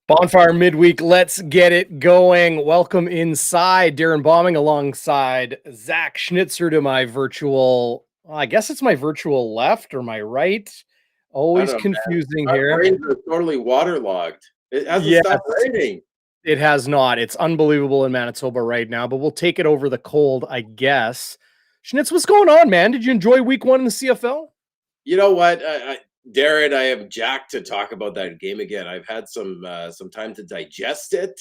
Bonfire midweek, let's get it going. Welcome inside. Darren Bombing alongside Zach Schnitzer to my virtual, I guess it's my virtual left or my right. I Always don't know, man. confusing Our here. brains are totally waterlogged. It hasn't Yes, stopped raining. it has not. It's unbelievable in Manitoba right now, but we'll take it over the cold, I guess. Schnitz, what's going on, man? Did you enjoy week one in the CFL? You know what, Darren? I am jacked to talk about that game again. I've had some time to digest it,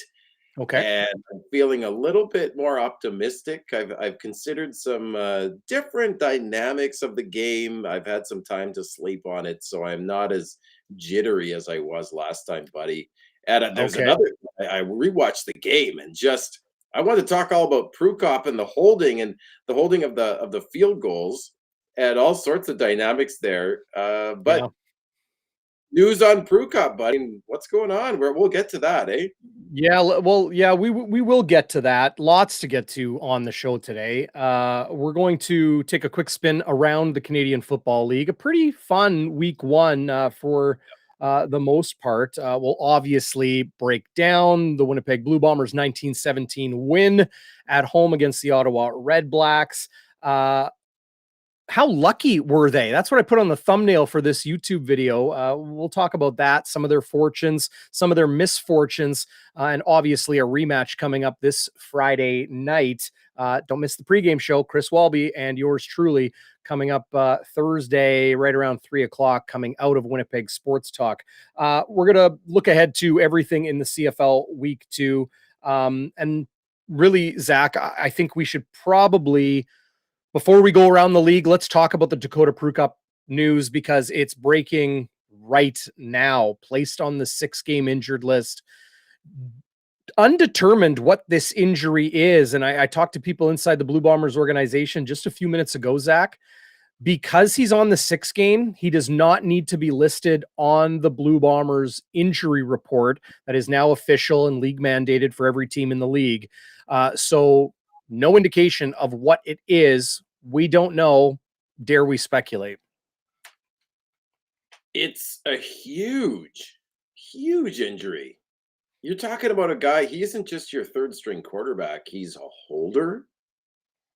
Okay. and I'm feeling a little bit more optimistic. I've considered some different dynamics of the game. I've had some time to sleep on it, so I'm not as jittery as I was last time, buddy. And there's Okay. another. I rewatched the game and just I want to talk all about Prukop and the holding of the field goals and all sorts of dynamics there. But Yeah. news on Prukop, buddy. What's going on? We'll get to that, eh? Yeah, well, yeah, we will get to that. Lots to get to on the show today. We're going to take a quick spin around the Canadian Football League. A pretty fun week one for the most part. We'll obviously break down the Winnipeg Blue Bombers' 1917 win at home against the Ottawa RedBlacks. How lucky were they? That's what I put on the thumbnail for this YouTube video. We'll talk about that, some of their fortunes, some of their misfortunes, and obviously a rematch coming up this Friday night. Don't miss the pregame show. Chris Walby and yours truly coming up Thursday, right around 3 o'clock, coming out of Winnipeg Sports Talk. We're going to look ahead to everything in the CFL week two. And really, Zach, I think we should probably, before we go around the league, let's talk about the Dakota Prukop news because it's breaking right now. Placed on the 6-game injured list. Undetermined what this injury is. And I talked to people inside the Blue Bombers organization just a few minutes ago, Zach. Because he's on the 6-game, he does not need to be listed on the Blue Bombers injury report that is now official and league mandated for every team in the league. So no indication of what it is. We don't know. Dare we speculate? It's a huge, huge injury. You're talking about a guy, he isn't just your third string quarterback. He's a holder.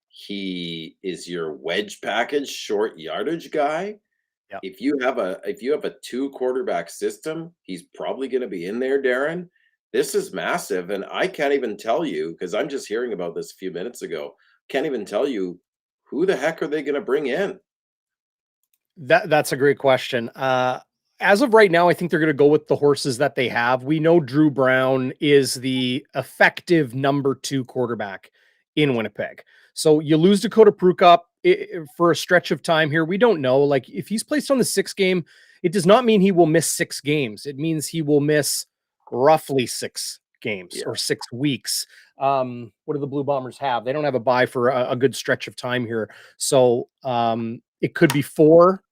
He is your wedge package, short yardage guy. Yeah. If you have a two quarterback system, he's probably going to be in there, Darren. This is massive, and I can't even tell you because I'm just hearing about this a few minutes ago. Can't even tell you who the heck are they going to bring in? That's a great question. As of right now, I think they're going to go with the horses that they have. We know Drew Brown is the effective number 2 quarterback in Winnipeg. So you lose Dakota Prukop for a stretch of time here. We don't know. Like, if he's placed on the 6-game, it does not mean he will miss 6 games. It means he will miss roughly 6 games or 6 weeks. What do the Blue Bombers have? They don't have a bye for a good stretch of time here. So it could be 4,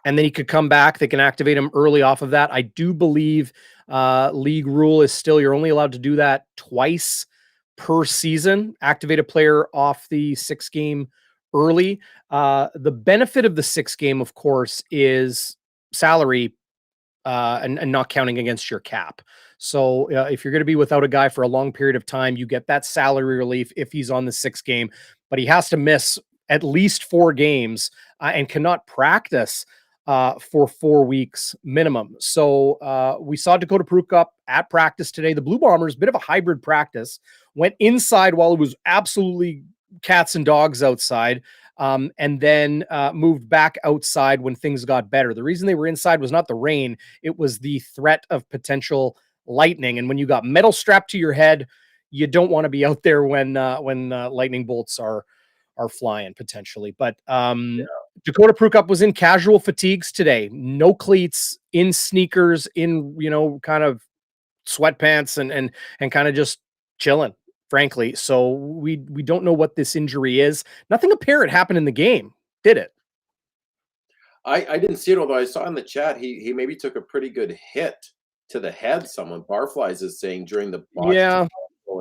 and then he could come back. They can activate him early off of that. I do believe league rule is still you're only allowed to do that twice per season. Activate a player off the 6-game early. The benefit of the 6-game, of course, is salary and not counting against your cap. So if you're going to be without a guy for a long period of time, you get that salary relief if he's on the 6-game, but he has to miss at least 4 games and cannot practice for 4 weeks minimum. So we saw Dakota Prukop at practice today. The Blue Bombers, bit of a hybrid practice, went inside while it was absolutely cats and dogs outside. And then moved back outside when things got better. The reason they were inside was not the rain, it was the threat of potential lightning. And when you got metal strapped to your head, you don't want to be out there when lightning bolts are flying potentially. But Dakota Prukop was in casual fatigues today, no cleats, in sneakers, in kind of sweatpants and kind of just chilling, frankly. So we don't know what this injury is. Nothing apparent happened in the game, did it? I didn't see it, although I saw in the chat he maybe took a pretty good hit to the head. Someone Barflies is saying during the botched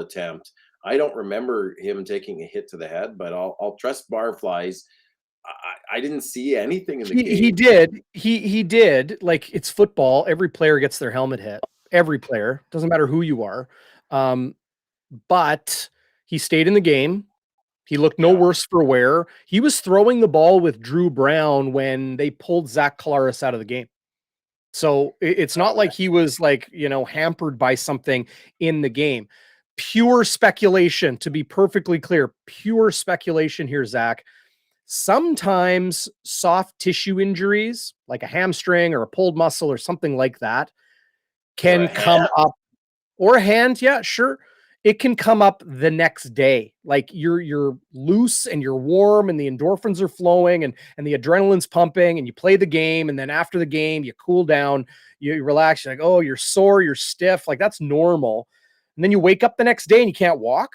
attempt. I don't remember him taking a hit to the head, but I'll trust Barflies. I didn't see anything in the game. He did. He did. Like, it's football. Every player gets their helmet hit. every player, doesn't matter who you are. But he stayed in the game. He looked no worse for wear. He was throwing the ball with Drew Brown when they pulled Zach Collaros out of the game. So it's not like he was like, hampered by something in the game. Pure speculation, to be perfectly clear, pure speculation here, Zach. Sometimes soft tissue injuries, like a hamstring or a pulled muscle or something like that, can come up, or a hand. Yeah, sure. It can come up the next day. Like you're loose and you're warm and the endorphins are flowing and the adrenaline's pumping and you play the game. And then after the game, you cool down, you relax. You're like, oh, you're sore, you're stiff. Like that's normal. And then you wake up the next day and you can't walk.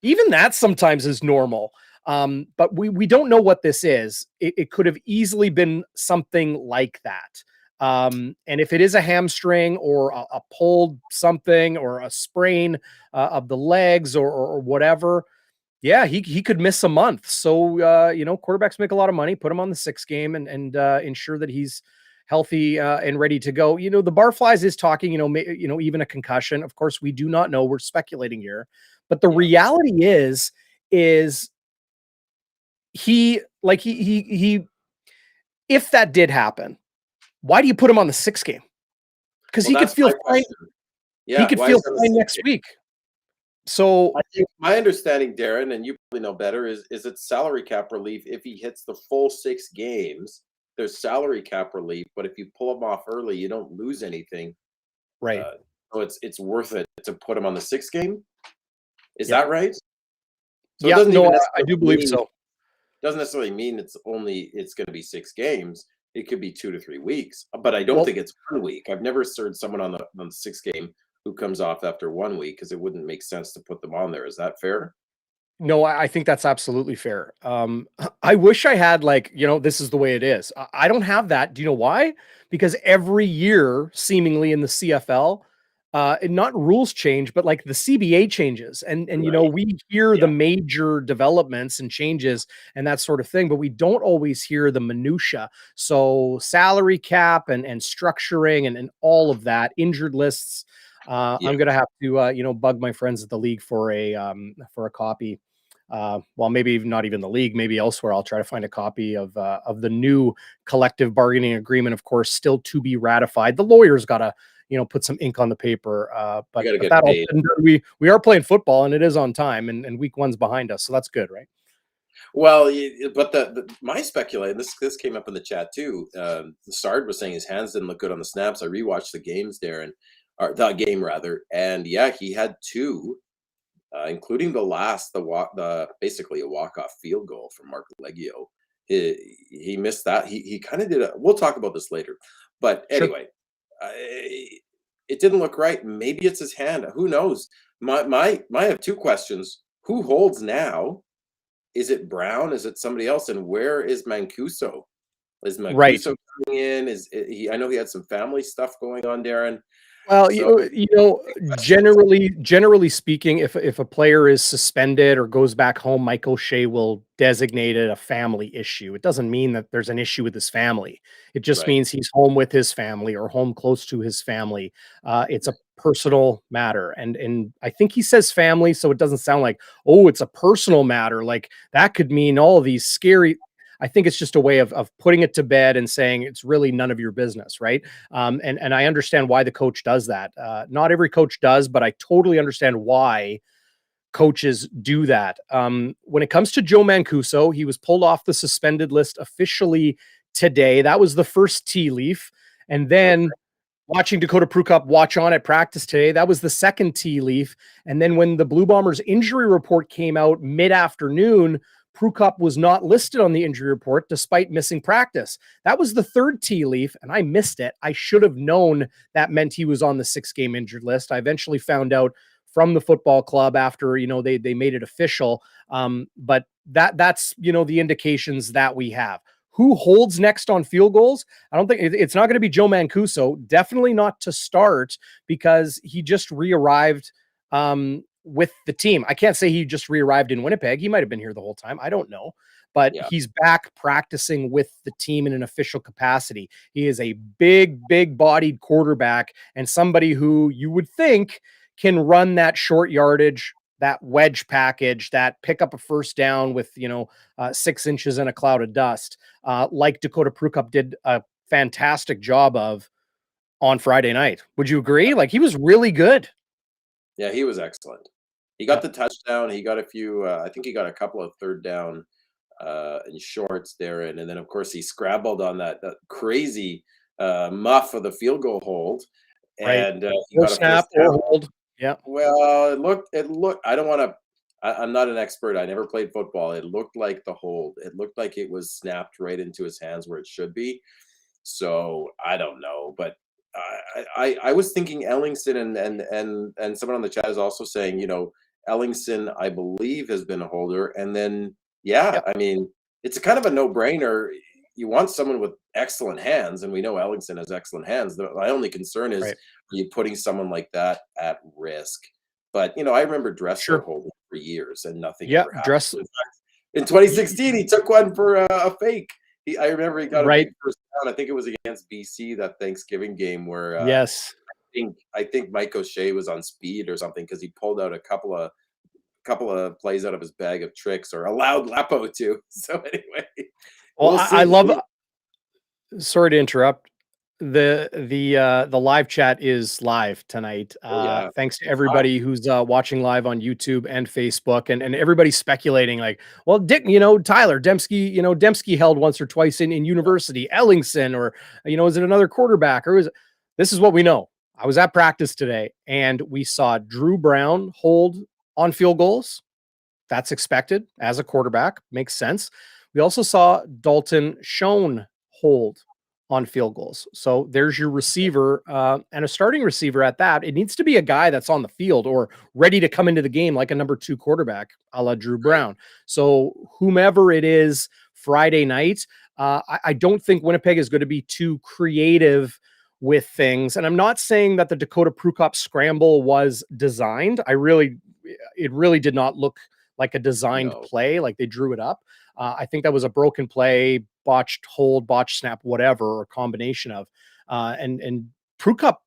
Even that sometimes is normal. But we don't know what this is. It could have easily been something like that. And if it is a hamstring or a pulled something or a sprain of the legs or whatever, yeah, he could miss a month. So, quarterbacks make a lot of money, put him on the 6 game and ensure that he's healthy and ready to go. The Barflies is talking, even a concussion. Of course, we do not know. We're speculating here. But the reality is he if that did happen, why do you put him on the 6 game? Because he could feel fine. Yeah, he could feel fine next week. So I think my understanding, Darren, and you probably know better, is it's salary cap relief if he hits the full 6 games. There's salary cap relief, but if you pull him off early, you don't lose anything. Right. So it's worth it to put him on the 6 game. Is that right? So yeah, no, I do believe so. Doesn't necessarily mean it's going to be 6 games. It could be 2 to 3 weeks, but I don't think it's 1 week. I've never heard someone on the 6 game who comes off after 1 week because it wouldn't make sense to put them on there. Is that fair? No, I think that's absolutely fair. I wish I had this is the way it is. I don't have that. Do you know why? Because every year, seemingly in the CFL, not rules change, but like the CBA changes. And we hear the major developments and changes and that sort of thing, but we don't always hear the minutia. So salary cap and structuring and all of that, injured lists. I'm going to have to, bug my friends at the league for a copy. Well, maybe not even the league, maybe elsewhere. I'll try to find a copy of the new collective bargaining agreement, of course, still to be ratified. The lawyers got to, put some ink on the paper. But we are playing football and it is on time and week 1's behind us. So that's good, right? Well, but my speculation, this came up in the chat too. Sard was saying his hands didn't look good on the snaps. I rewatched the games, Darren, or the game rather. And yeah, he had 2. Including basically a walk-off field goal from Mark Leggio. He missed that. He kind of did we'll talk about this later. But anyway, it didn't look right. Maybe it's his hand. Who knows? I have 2 questions. Who holds now? Is it Brown? Is it somebody else? And where is Mancuso? Is Mancuso coming in? I know he had some family stuff going on, Darren. Well, generally speaking, if a player is suspended or goes back home, Mike O'Shea will designate it a family issue. It doesn't mean that there's an issue with his family. It just means he's home with his family or home close to his family. It's a personal matter. And I think he says family, so it doesn't sound like, oh, it's a personal matter. Like that could mean all of these scary. I think it's just a way of putting it to bed and saying it's really none of your business, right? And I understand why the coach does that. Not every coach does, but I totally understand why coaches do that. When it comes to Joe Mancuso, he was pulled off the suspended list officially today. That was the first tea leaf. And then watching Dakota Prukop watch on at practice today, that was the second tea leaf. And then when the Blue Bombers injury report came out mid-afternoon, Prukop was not listed on the injury report despite missing practice. That was the third tea leaf, and I missed it. I should have known that meant he was on the 6-game injured list. I eventually found out from the football club after, they made it official. But that's, the indications that we have. Who holds next on field goals? I don't think it's not going to be Joe Mancuso. Definitely not to start because he just re-arrived with the team. I can't say he just re-arrived in Winnipeg. He might have been here the whole time. I don't know. But he's back practicing with the team in an official capacity. He is a big bodied quarterback and somebody who you would think can run that short yardage, that wedge package, that pick up a first down with, 6 inches in a cloud of dust, like Dakota Prukop did a fantastic job of on Friday night. Would you agree? Like, he was really good. Yeah, he was excellent. He got the touchdown. He got a few, I think he got a couple of third down in shorts there. And then, of course, he scrabbled on that crazy muff of the field goal hold. And he got a snap or hold. Yeah. Well, it looked, I don't want to, I'm not an expert. I never played football. It looked like the hold. It looked like it was snapped right into his hands where it should be. So I don't know, but I was thinking Ellingson and someone on the chat is also saying, Ellingson, I believe, has been a holder. And then, I mean, it's a kind of a no-brainer. You want someone with excellent hands, and we know Ellingson has excellent hands. My only concern is, are you putting someone like that at risk? But, I remember Dressler holding for years and nothing ever happened. In 2016, he took one for a fake. I remember he got a big first down. I think it was against BC, that Thanksgiving game where I think Mike O'Shea was on speed or something because he pulled out a couple of plays out of his bag of tricks, or allowed Lapo to. So anyway, well, I love. Sorry to interrupt. The live chat is live tonight. Thanks to everybody who's watching live on YouTube and Facebook, and everybody's speculating like, well, Dick, Tyler Dembski, Dembski held once or twice in university, Ellingson, or is it another quarterback, or this is what we know. I was at practice today and we saw Drew Brown hold on field goals. That's expected as a quarterback, makes sense. We also saw Dalton Schoen hold on field goals. So there's your receiver and a starting receiver at that. It needs to be a guy that's on the field or ready to come into the game like a number 2 quarterback, a la Drew Brown. So whomever it is Friday night, I don't think Winnipeg is going to be too creative with things. And I'm not saying that the Dakota Prukop scramble was designed. It really did not look like a designed play, like they drew it up. I think that was a broken play, botched hold, botched snap, whatever, or a combination of. And Prukop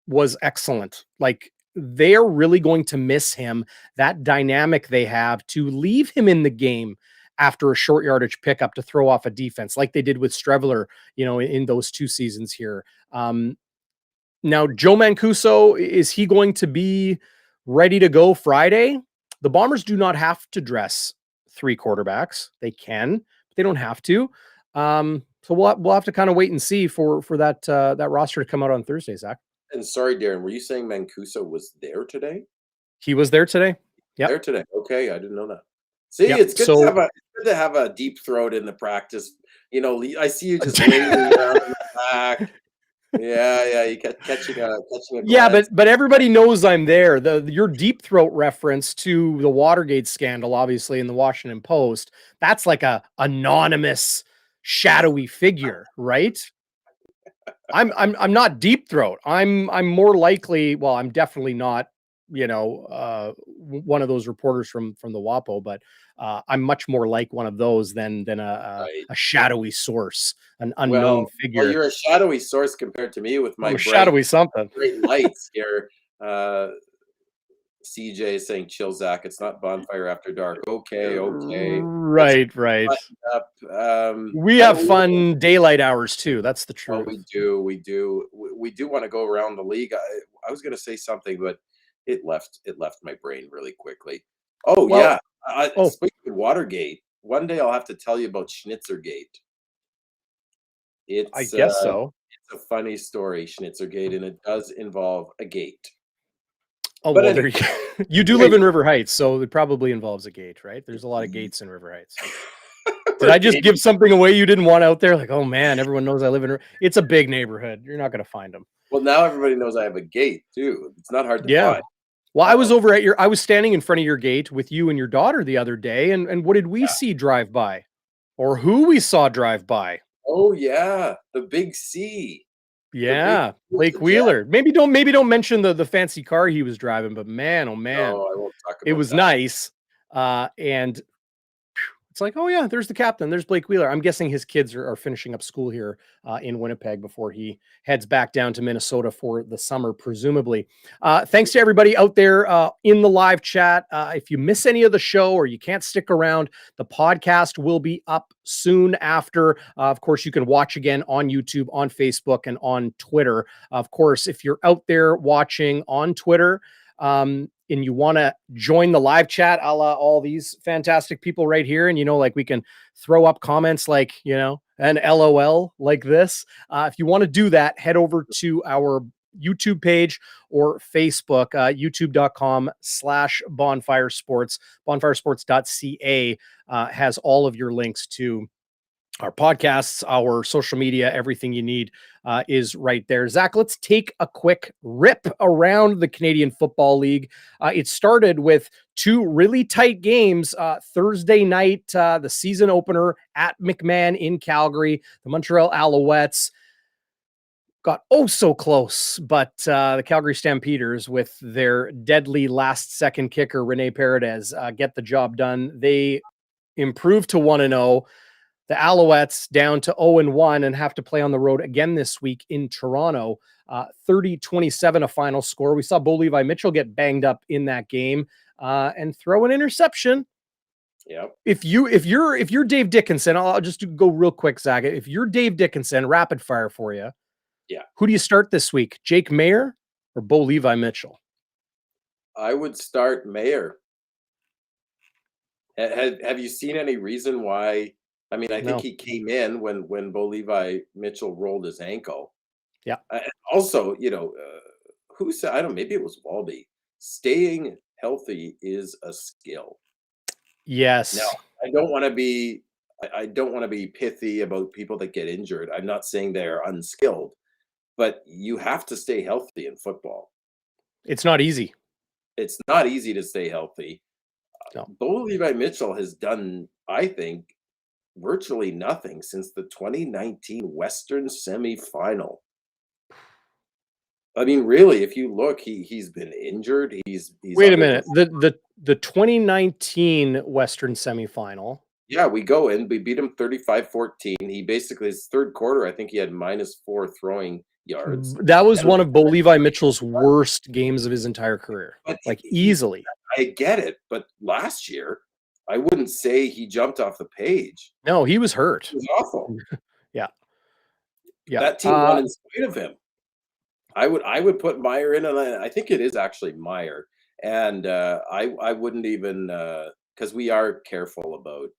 was excellent. Like, they're really going to miss him. That dynamic they have to leave him in the game after a short yardage pickup to throw off a defense, like they did with Streveler, in those 2 seasons here. Now, Joe Mancuso, is he going to be ready to go Friday? The Bombers do not have to dress 3 quarterbacks. They can, but they don't have to. So we'll have to kind of wait and see for that roster to come out on Thursday, Zach. And sorry, Darren, were you saying Mancuso was there today? He was there today. Yeah, there today. Okay, I didn't know that. See, it's good to have a deep throat in the practice. I see you just laying around in the back. Yeah, you catching a glance. but everybody knows I'm there. Your deep throat reference to the Watergate scandal, obviously in the Washington Post, that's like a anonymous, shadowy figure, right? I'm not deep throat. I'm more likely. Well, I'm definitely not. One of those reporters from the WAPO, but I'm much more like one of those than a shadowy source, an unknown figure. Well, you're a shadowy source compared to me with my shadowy something. Great lights here. CJ is saying, chill, Zach. It's not Bonfire After Dark. Okay. Right. We have fun daylight hours too. That's the truth. Oh, we do. We do want to go around the league. I was going to say something, but it left my brain really quickly. Speaking of Watergate, one day I'll have to tell you about Schnitzergate. I guess so. It's a funny story, Schnitzergate, and it does involve a gate. Oh, but well, you do live in River Heights, so it probably involves a gate, right? There's a lot of gates in River Heights. Did I just give something away you didn't want out there? Like, oh man, everyone knows I live in. It's a big neighborhood. You're not going to find them. Well, now everybody knows I have a gate too. It's not hard to find. Well, I was over at I was standing in front of your gate with you and your daughter the other day, and what did we see drive by, or who we saw drive by? Oh yeah, the big C. Yeah, Blake Wheeler. Maybe don't mention the fancy car he was driving, but man, oh man, No, I won't talk about it was that. nice. And it's like, oh yeah, there's the captain. There's Blake Wheeler. I'm guessing his kids are finishing up school here in Winnipeg before he heads back down to Minnesota for the summer, presumably. Thanks to everybody out there in the live chat. If you miss any of the show or you can't stick around, the podcast will be up soon after. Of course, you can watch again on YouTube, on Facebook, and on Twitter. Of course, if you're out there watching on Twitter, and you want to join the live chat, a la all these fantastic people right here, and like we can throw up comments like an LOL like this. If you want to do that, head over to our YouTube page or Facebook, youtube.com/bonfire sports. bonfiresports.ca has all of your links to our podcasts, our social media, everything you need is right there. Zach, let's take a quick rip around the Canadian Football League. It started with two really tight games. Thursday night, the season opener at McMahon in Calgary. The Montreal Alouettes got so close, but the Calgary Stampeders, with their deadly last-second kicker, Rene Paredes, get the job done. They improved to 1-0. The Alouettes down to 0-1 and have to play on the road again this week in Toronto. 30-27 a final score. We saw Bo Levi Mitchell get banged up in that game and throw an interception. Yep. If you're Dave Dickinson, I'll just go real quick, Zach. If you're Dave Dickinson, rapid fire for you. Yeah. Who do you start this week? Jake Mayer or Bo Levi Mitchell? I would start Mayer. Have you seen any reason why? I mean, I think he came in when Bo Levi Mitchell rolled his ankle. Yeah. Also, who said, I don't know, maybe it was Walby, staying healthy is a skill. Yes. Now, I don't want to be pithy about people that get injured. I'm not saying they're unskilled, but you have to stay healthy in football. It's not easy. It's not easy to stay healthy. No. Bo Levi Mitchell has done, I think, virtually nothing since the 2019 Western semifinal. I mean, really, if you look, he's been injured. He's wait a minute. The 2019 Western semifinal. Yeah, we beat him 35-14. He basically, his third quarter, I think he had -4 throwing yards. That was one of Bo Levi Mitchell's worst games of his entire career. Easily. I get it, but last year, I wouldn't say he jumped off the page. No, he was hurt. It was awful. Yeah. That team won in spite of him. I would put Meyer in, and I think it is actually Meyer. And I wouldn't even because we are careful about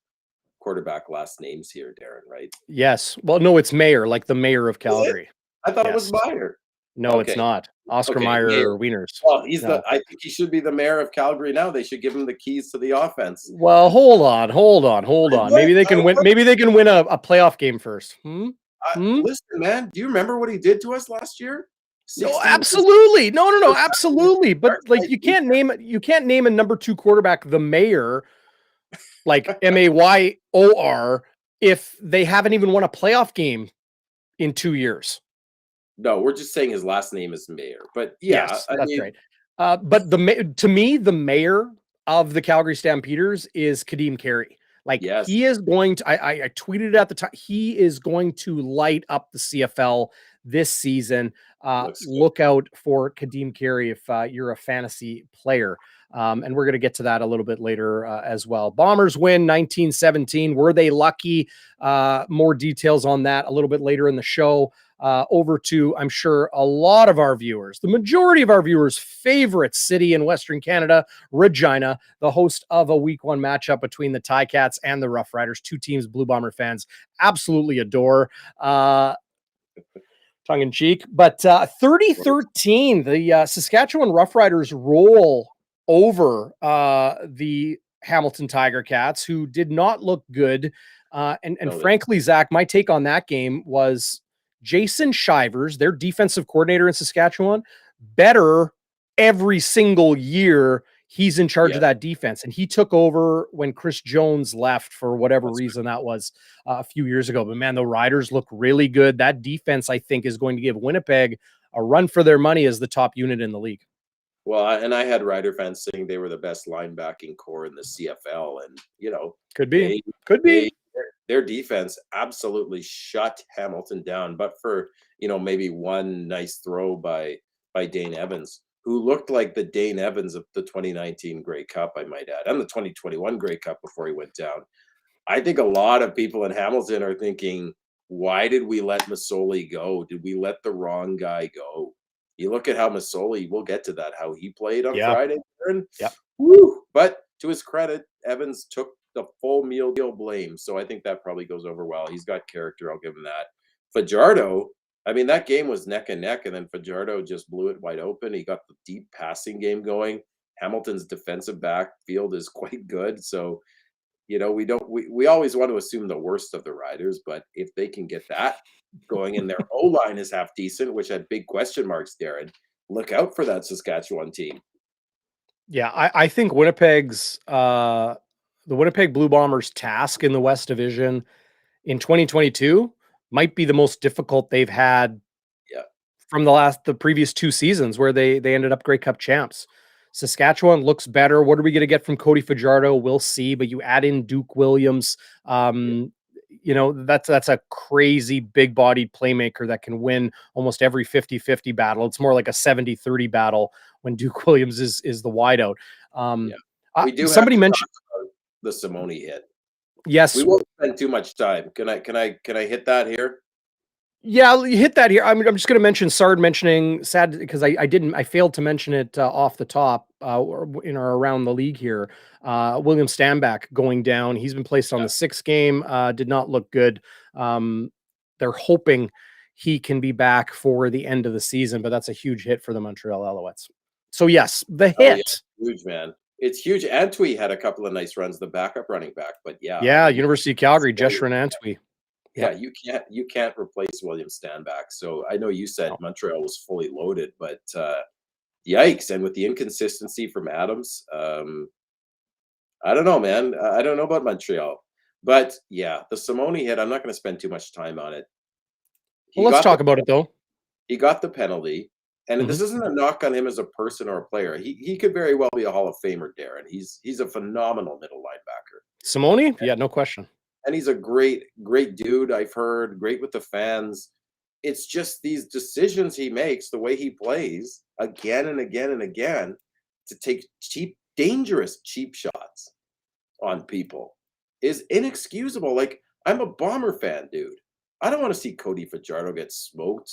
quarterback last names here, Darren, right? Yes. Well, no, it's Mayer, like the mayor of Calgary. I thought it was Meyer. No, it's not. Oscar Meyer or Wieners. Well, I think he should be the mayor of Calgary now. They should give him the keys to the offense. Well, hold on. Maybe they can win. Maybe they can win a playoff game first. Listen, man, do you remember what he did to us last year? No, absolutely. No, absolutely. But like, you can't name a number 2 quarterback the mayor, like Mayor, if they haven't even won a playoff game in 2 years. No, we're just saying his last name is Mayer. But yeah, yes, that's right. But to me, the mayor of the Calgary Stampeders is Kadeem Carey. Like, he is going to, I tweeted at the time, he is going to light up the CFL this season. Look out for Kadeem Carey if you're a fantasy player. And we're going to get to that a little bit later as well. Bombers win 19-17. Were they lucky? More details on that a little bit later in the show. Over to, I'm sure, a lot of our viewers, the majority of our viewers' favorite city in Western Canada, Regina, the host of a week 1 matchup between the Ticats and the Rough Riders, 2 teams Blue Bomber fans absolutely adore. Tongue in cheek, but 30-13, the Saskatchewan Roughriders roll over the Hamilton Tiger Cats, who did not look good. And frankly, Zach, my take on that game was Jason Shivers, their defensive coordinator in Saskatchewan, better every single year He's in charge Yeah. of that defense, and he took over when Chris Jones left for whatever That's reason that was a few years ago. But man, the Riders look really good. That defense, I think, is going to give Winnipeg a run for their money as the top unit in the league. Well, and I had Rider fans saying they were the best linebacking core in the CFL, and Could be. Could be. their defense absolutely shut Hamilton down, but for maybe one nice throw by Dane Evans, who looked like the Dane Evans of the 2019 Grey Cup, I might add, and the 2021 Grey Cup before he went down. I think a lot of people in Hamilton are thinking, why did we let Masoli go? Did we let the wrong guy go? You look at how Masoli, we'll get to that, how he played on Friday. Yeah. Woo! But to his credit, Evans took the full meal deal blame. So I think that probably goes over well. He's got character. I'll give him that. Fajardo, I mean, that game was neck and neck, and then Fajardo just blew it wide open. He got the deep passing game going. Hamilton's defensive backfield is quite good. So, we always want to assume the worst of the Riders, but if they can get that going and their O-line is half decent, which had big question marks, Darren, look out for that Saskatchewan team. Yeah, I think Winnipeg's the Winnipeg Blue Bombers task in the West Division in 2022 might be the most difficult they've had from the previous 2 seasons where they ended up Grey Cup champs. Saskatchewan looks better. What are we going to get from Cody Fajardo? We'll see, but you add in Duke Williams. That's a crazy big-bodied playmaker that can win almost every 50-50 battle. It's more like a 70-30 battle when Duke Williams is the wideout. We do somebody mentioned the Simone hit. Yes. We won't spend too much time. Can I hit that here? Yeah, you hit that here. I'm just going to mention Sard mentioning sad because I failed to mention it off the top in or around the league here. William Stanback going down. He's been placed on the 6th game. Did not look good. They're hoping he can be back for the end of the season, but that's a huge hit for the Montreal Alouettes. So yes, the hit. Huge, man. It's huge. Antwi had a couple of nice runs, the backup running back, but University of Calgary, Jeshrin Antwi. Yeah, you can't replace William Stanback. So I know you said Montreal was fully loaded, but yikes! And with the inconsistency from Adams, I don't know, man. I don't know about Montreal, but yeah, the Simone hit. I'm not going to spend too much time on it. Well, let's talk about it though. He got the penalty, and this isn't a knock on him as a person or a player. He could very well be a Hall of Famer, Darren. He's a phenomenal middle linebacker. Simone, yeah, no question. And he's a great dude, I've heard, great with the fans. It's just these decisions he makes, the way he plays again and again and again to take dangerous cheap shots on people is inexcusable. Like, I'm a Bomber fan, dude. I don't want to see Cody Fajardo get smoked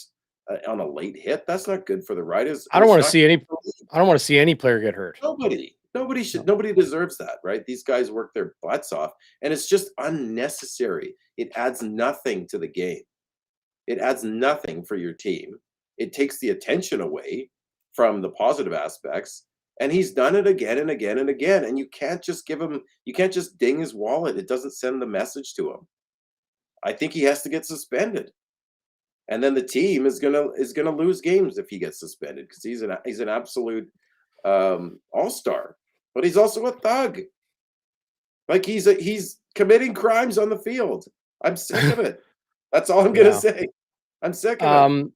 on a late hit. That's not good for the Riders. I don't want to see any player get hurt. Nobody deserves that, right? These guys work their butts off, and it's just unnecessary. It adds nothing to the game. It adds nothing for your team. It takes the attention away from the positive aspects, and he's done it again and again and again. And you can't just ding his wallet. It doesn't send the message to him. I think he has to get suspended. And then the team is gonna lose games if he gets suspended because he's an absolute all-star. But he's also a thug. Like he's committing crimes on the field. I'm sick of it. That's all I'm gonna say. I'm sick of it.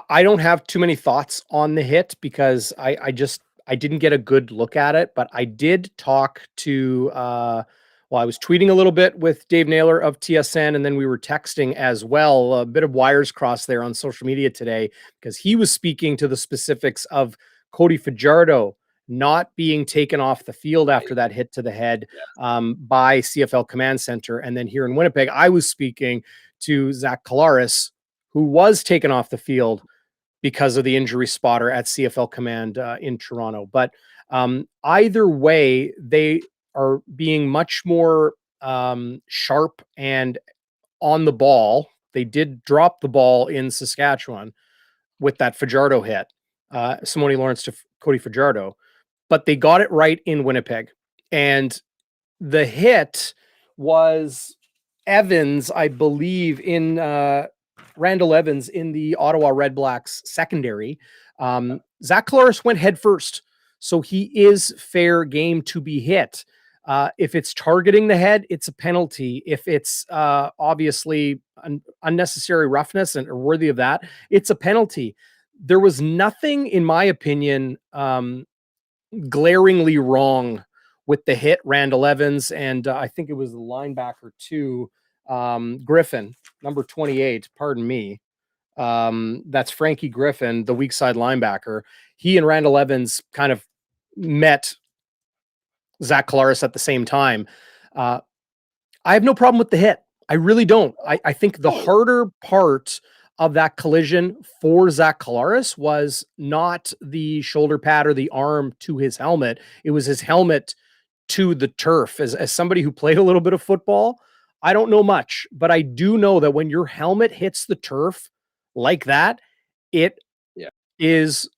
I don't have too many thoughts on the hit because I didn't get a good look at it, but I did talk to I was tweeting a little bit with Dave Naylor of TSN, and then we were texting as well. A bit of wires crossed there on social media today because he was speaking to the specifics of Cody Fajardo not being taken off the field after that hit to the head by CFL Command Center. And then here in Winnipeg, I was speaking to Zach Collaros, who was taken off the field because of the injury spotter at CFL Command in Toronto. But either way, they are being much more sharp and on the ball. They did drop the ball in Saskatchewan with that Fajardo hit, Simone Lawrence to Cody Fajardo, but they got it right in Winnipeg. And the hit was Evans, I believe, in Randall Evans in the Ottawa RedBlacks secondary. Zach Collaros went head first. So he is fair game to be hit. If it's targeting the head, it's a penalty. If it's obviously unnecessary roughness and worthy of that, it's a penalty. There was nothing, in my opinion, glaringly wrong with the hit, Randall Evans, and I think it was the linebacker too, Griffin, number 28, pardon me. That's Frankie Griffin, the weak side linebacker. He and Randall Evans kind of met Zach Collaros at the same time. I have no problem with the hit. I really don't. I think the harder part of that collision for Zach Collaros was not the shoulder pad or the arm to his helmet. It was his helmet to the turf. As somebody who played a little bit of football, I don't know much, but I do know that when your helmet hits the turf like that, it is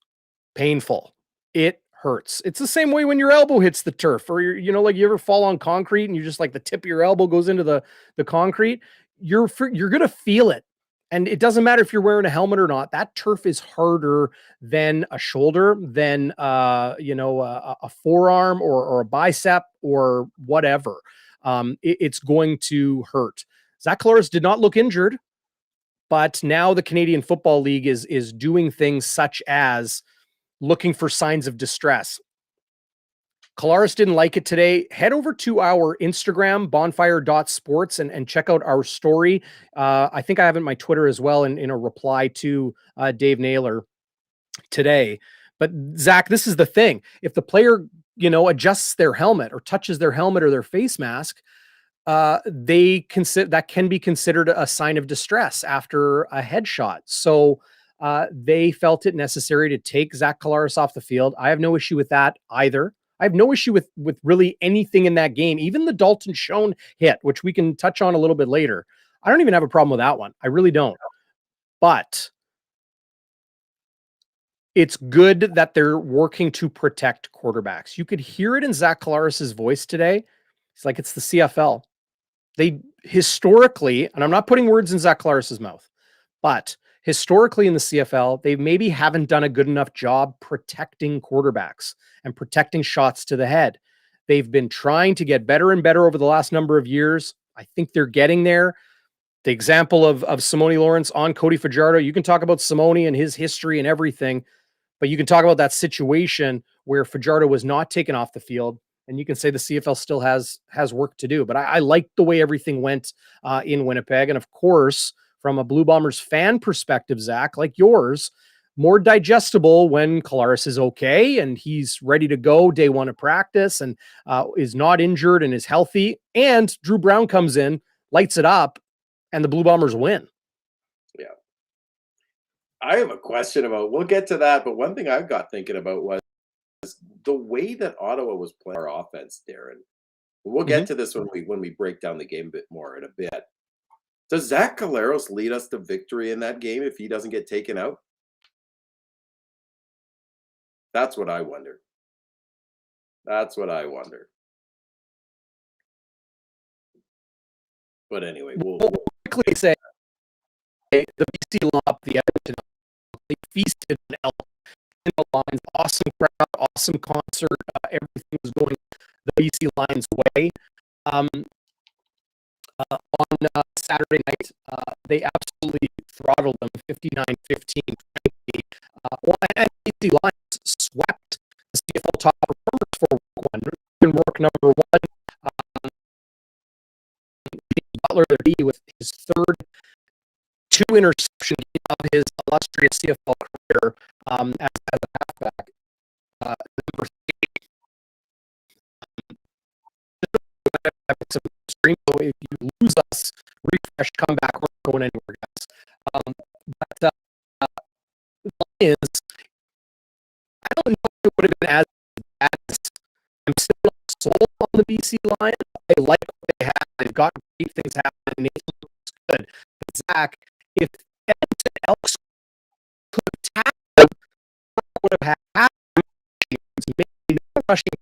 painful. It hurts. It's the same way when your elbow hits the turf, or like you ever fall on concrete and you just like the tip of your elbow goes into the concrete. You're going to feel it. And it doesn't matter if you're wearing a helmet or not. That turf is harder than a shoulder, than a forearm or a bicep or whatever. It's going to hurt. Zach Collaros did not look injured, but now the Canadian Football League is doing things such as looking for signs of distress. Collaros didn't like it today. Head over to our Instagram, bonfire.sports, and check out our story. I think I have it in my Twitter as well in a reply to Dave Naylor today. But Zach, this is the thing. If the player, adjusts their helmet or touches their helmet or their face mask, that can be considered a sign of distress after a headshot. So they felt it necessary to take Zach Collaros off the field. I have no issue with that either. I have no issue with really anything in that game, even the Dalton Schoen hit, which we can touch on a little bit later. I don't even have a problem with that one. I really don't. But it's good that they're working to protect quarterbacks. You could hear it in Zach Collaros' voice today. It's like it's the CFL. They historically, and I'm not putting words in Zach Collaros' mouth, but historically in the CFL, they maybe haven't done a good enough job protecting quarterbacks and protecting shots to the head. They've been trying to get better and better over the last number of years. I think they're getting there. The example of Simone Lawrence on Cody Fajardo, you can talk about Simone and his history and everything, but you can talk about that situation where Fajardo was not taken off the field, and you can say the CFL still has work to do. But I like the way everything went in Winnipeg. And of course, from a Blue Bombers fan perspective, Zach, like yours, more digestible when Collaros is okay and he's ready to go day one of practice and is not injured and is healthy. And Drew Brown comes in, lights it up, and the Blue Bombers win. Yeah. I have a question about, we'll get to that, but one thing I've got thinking about was the way that Ottawa was playing our offense, Darren. We'll get to this when we break down the game a bit more in a bit. Does Zach Collaros lead us to victory in that game if he doesn't get taken out? That's what I wonder. That's what I wonder. But anyway, we'll quickly say the BC lineup, the Edmonton, they feasted an elk in the Lions. Awesome crowd, awesome concert. Everything was going the BC Lions' way. On Saturday night, they absolutely throttled them 59-15. And BC Lions swept the CFL top performers for week one. Work number one. Butler with his third 2 interception of his illustrious CFL career as a halfback. Number 3. Some stream. So if you lose us, refresh, come back. We're not going anywhere, guys. But Lions, I don't know if it would have been as bad as I'm still not sold on the BC Lions. They like what they have. They've got great things happening. It looks good. But Zach, if Edmonton Elks could have tackled, would have had maybe no rushing